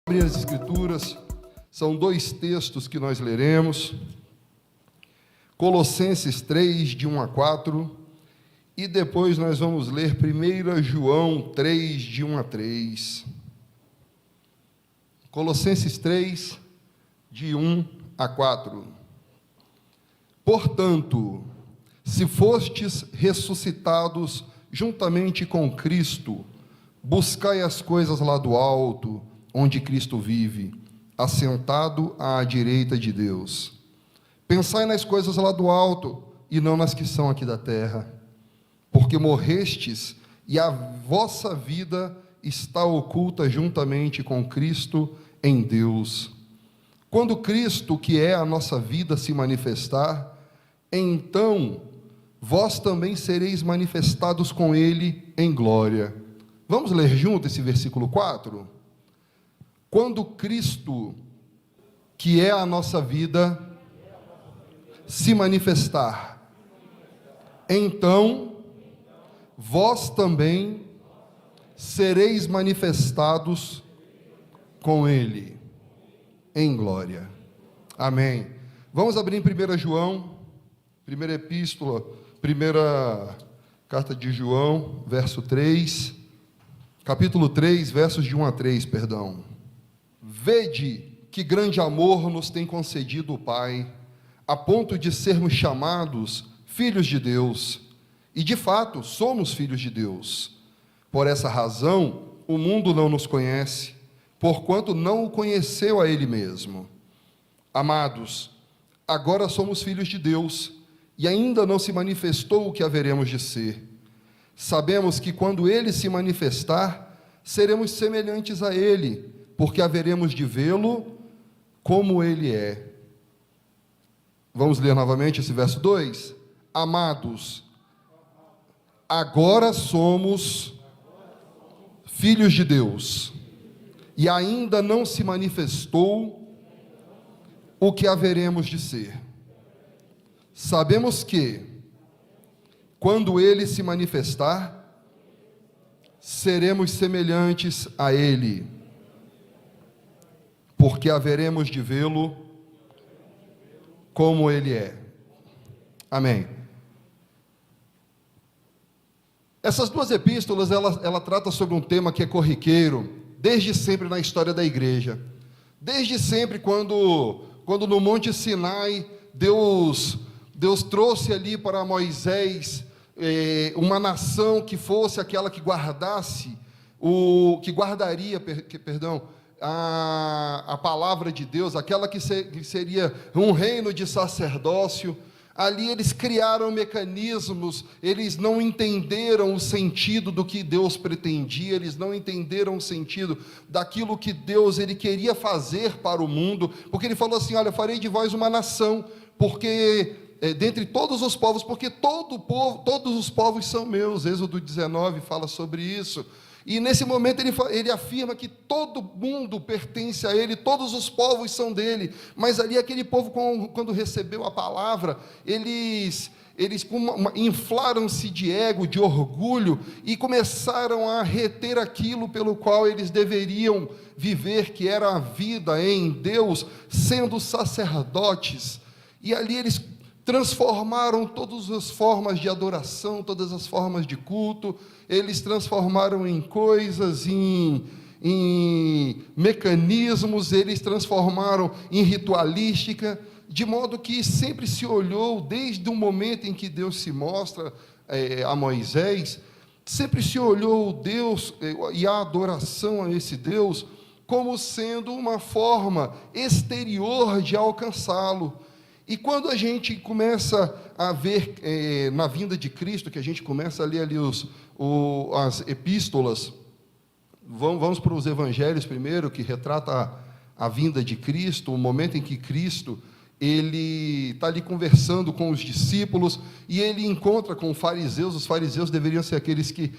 Abrir as Escrituras, são dois textos que nós leremos, Colossenses 3, de 1 a 4, e depois nós vamos ler 1 João 3, de 1 a 3. Colossenses 3, de 1 a 4. Portanto, se fostes ressuscitados juntamente com Cristo, buscai as coisas lá do alto, onde Cristo vive, assentado à direita de Deus. Pensai nas coisas lá do alto, e não nas que são aqui da terra, porque morrestes, e a vossa vida está oculta juntamente com Cristo em Deus. Quando Cristo, que é a nossa vida, se manifestar, então vós também sereis manifestados com Ele em glória. Vamos ler junto esse versículo 4? Quando Cristo, que é a nossa vida, se manifestar, então vós também sereis manifestados com Ele em glória. Amém. Vamos abrir em 1 João, primeira epístola, primeira carta de João, verso 3, capítulo 3, versos de 1 a 3, perdão. Vede que grande amor nos tem concedido o Pai, a ponto de sermos chamados filhos de Deus, e de fato somos filhos de Deus. Por essa razão, o mundo não nos conhece, porquanto não o conheceu a Ele mesmo. Amados, agora somos filhos de Deus, e ainda não se manifestou o que haveremos de ser. Sabemos que quando Ele se manifestar, seremos semelhantes a Ele, porque haveremos de vê-lo como Ele é. Vamos ler novamente esse verso 2? Amados, agora somos filhos de Deus, e ainda não se manifestou o que haveremos de ser. Sabemos que, quando Ele se manifestar, seremos semelhantes a Ele, porque haveremos de vê-lo como Ele é. Amém. Essas duas epístolas, ela trata sobre um tema que é corriqueiro, desde sempre na história da igreja. Desde sempre, quando no Monte Sinai, Deus trouxe ali para Moisés uma nação que fosse aquela que guardasse, a palavra de Deus, aquela que seria um reino de sacerdócio. Ali eles criaram mecanismos, eles não entenderam o sentido do que Deus pretendia, eles não entenderam o sentido daquilo que Deus ele queria fazer para o mundo, porque Ele falou assim: olha, farei de vós uma nação, porque dentre todos os povos, porque todos os povos são meus. Êxodo 19 fala sobre isso. E nesse momento ele afirma que todo mundo pertence a Ele, todos os povos são dele. Mas ali aquele povo, quando recebeu a palavra, eles inflaram-se de ego, de orgulho, e começaram a reter aquilo pelo qual eles deveriam viver, que era a vida em Deus, sendo sacerdotes. E ali eles transformaram todas as formas de adoração, todas as formas de culto, eles transformaram em coisas, em mecanismos, eles transformaram em ritualística, de modo que sempre se olhou, desde o momento em que Deus se mostra a Moisés, sempre se olhou Deus e a adoração a esse Deus como sendo uma forma exterior de alcançá-lo. E quando a gente começa a ver na vinda de Cristo, que a gente começa a ler ali as epístolas, vamos para os evangelhos primeiro, que retrata a vinda de Cristo, o momento em que Cristo ele está ali conversando com os discípulos, e ele encontra com os fariseus deveriam ser aqueles que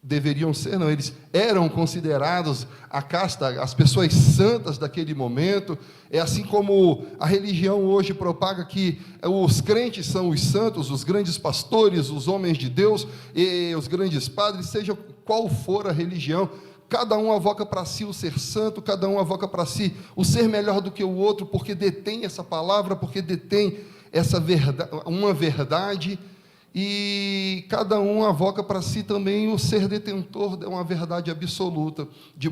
eles eram considerados a casta, as pessoas santas daquele momento. É assim como a religião hoje propaga que os crentes são os santos, os grandes pastores, os homens de Deus, e os grandes padres, seja qual for a religião, cada um avoca para si o ser santo, cada um avoca para si o ser melhor do que o outro, porque detém essa palavra, porque detém essa verdade, uma verdade, e cada um avoca para si também o ser detentor de uma verdade absoluta, de